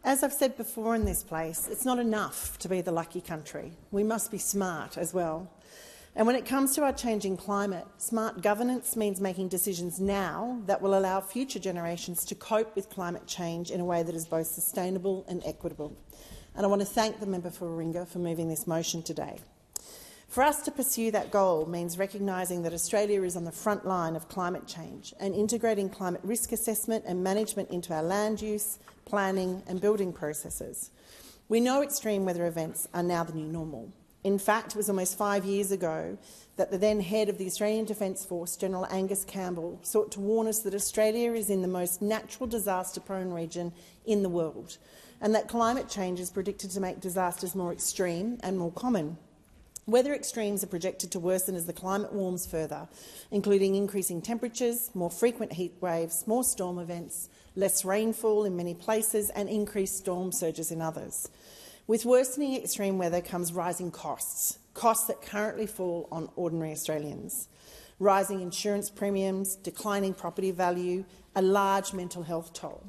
As I've said before in this place, it's not enough to be the lucky country. We must be smart as well. And when it comes to our changing climate, smart governance means making decisions now that will allow future generations to cope with climate change in a way that is both sustainable and equitable. And I want to thank the member for Warringah for moving this motion today. For us to pursue that goal means recognising that Australia is on the front line of climate change and integrating climate risk assessment and management into our land use, planning and building processes. We know extreme weather events are now the new normal. In fact, it was almost 5 years ago that the then head of the Australian Defence Force, General Angus Campbell, sought to warn us that Australia is in the most natural disaster-prone region in the world, and that climate change is predicted to make disasters more extreme and more common. Weather extremes are projected to worsen as the climate warms further, including increasing temperatures, more frequent heat waves, more storm events, less rainfall in many places and increased storm surges in others. With worsening extreme weather comes rising costs that currently fall on ordinary Australians. Rising insurance premiums, declining property value, a large mental health toll.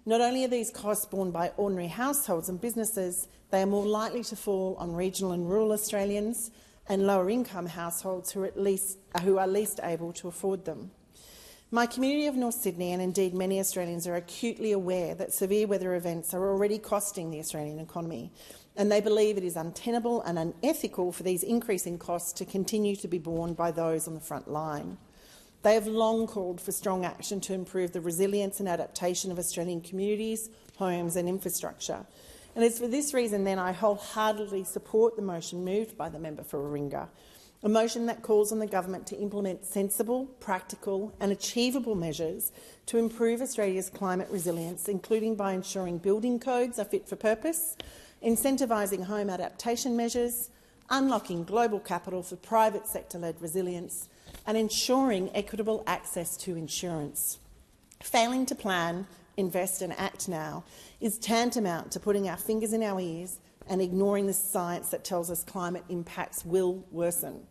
Not only are these costs borne by ordinary households and businesses, they are more likely to fall on regional and rural Australians and lower-income households who are least able to afford them. My community of North Sydney, and indeed many Australians, are acutely aware that severe weather events are already costing the Australian economy, and they believe it is untenable and unethical for these increasing costs to continue to be borne by those on the front line. They have long called for strong action to improve the resilience and adaptation of Australian communities, homes and infrastructure. And it's for this reason then I wholeheartedly support the motion moved by the member for Warringah, a motion that calls on the government to implement sensible, practical and achievable measures to improve Australia's climate resilience, including by ensuring building codes are fit for purpose, incentivising home adaptation measures, unlocking global capital for private sector-led resilience, and ensuring equitable access to insurance. Failing to plan, invest and act now is tantamount to putting our fingers in our ears and ignoring the science that tells us climate impacts will worsen.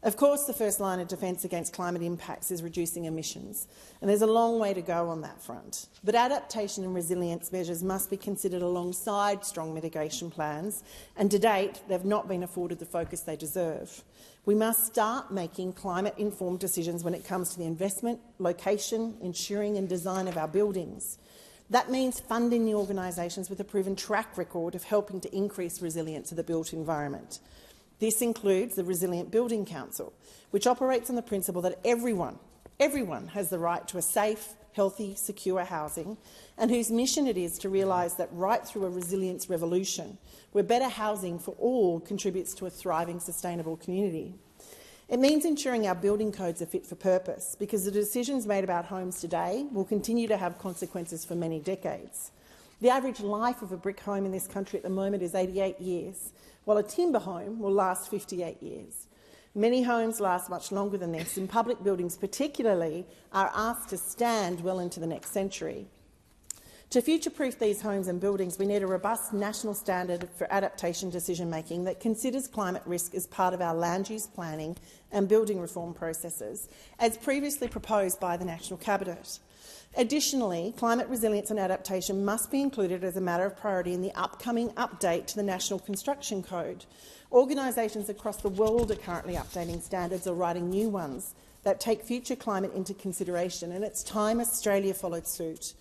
Of course, the first line of defence against climate impacts is reducing emissions, and there's a long way to go on that front. But adaptation and resilience measures must be considered alongside strong mitigation plans, and to date they've not been afforded the focus they deserve. We must start making climate-informed decisions when it comes to the investment, location, ensuring and design of our buildings. That means funding the organisations with a proven track record of helping to increase resilience of the built environment. This includes the Resilient Building Council, which operates on the principle that everyone has the right to a safe, healthy, secure housing, and whose mission it is to realise that right through a resilience revolution, where better housing for all contributes to a thriving, sustainable community. It means ensuring our building codes are fit for purpose, because the decisions made about homes today will continue to have consequences for many decades. The average life of a brick home in this country at the moment is 88 years, while a timber home will last 58 years. Many homes last much longer than this, and public buildings particularly are asked to stand well into the next century. To future-proof these homes and buildings, we need a robust national standard for adaptation decision-making that considers climate risk as part of our land use planning and building reform processes, as previously proposed by the National Cabinet. Additionally, climate resilience and adaptation must be included as a matter of priority in the upcoming update to the National Construction Code. Organisations across the world are currently updating standards or writing new ones that take future climate into consideration, and it's time Australia followed suit.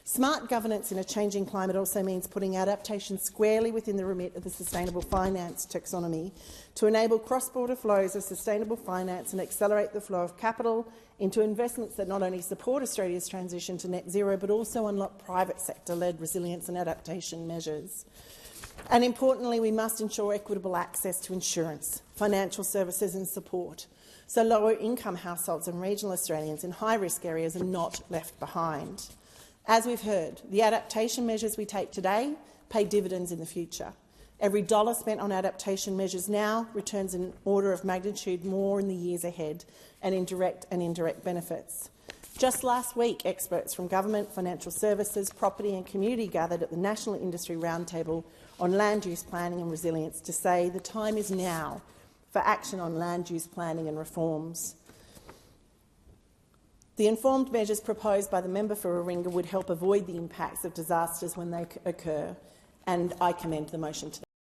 Smart governance in a changing climate also means putting adaptation squarely within the remit of the sustainable finance taxonomy to enable cross-border flows of sustainable finance and accelerate the flow of capital into investments that not only support Australia's transition to net zero but also unlock private sector-led resilience and adaptation measures. And importantly, we must ensure equitable access to insurance, financial services and support, so lower-income households and regional Australians in high-risk areas are not left behind. As we've heard, the adaptation measures we take today pay dividends in the future. Every dollar spent on adaptation measures now returns an order of magnitude more in the years ahead, and in direct and indirect benefits. Just last week, experts from government, financial services, property and community gathered at the National Industry Roundtable on land use planning and resilience to say the time is now for action on land use planning and reforms. The informed measures proposed by the member for Warringah would help avoid the impacts of disasters when they occur, and I commend the motion today.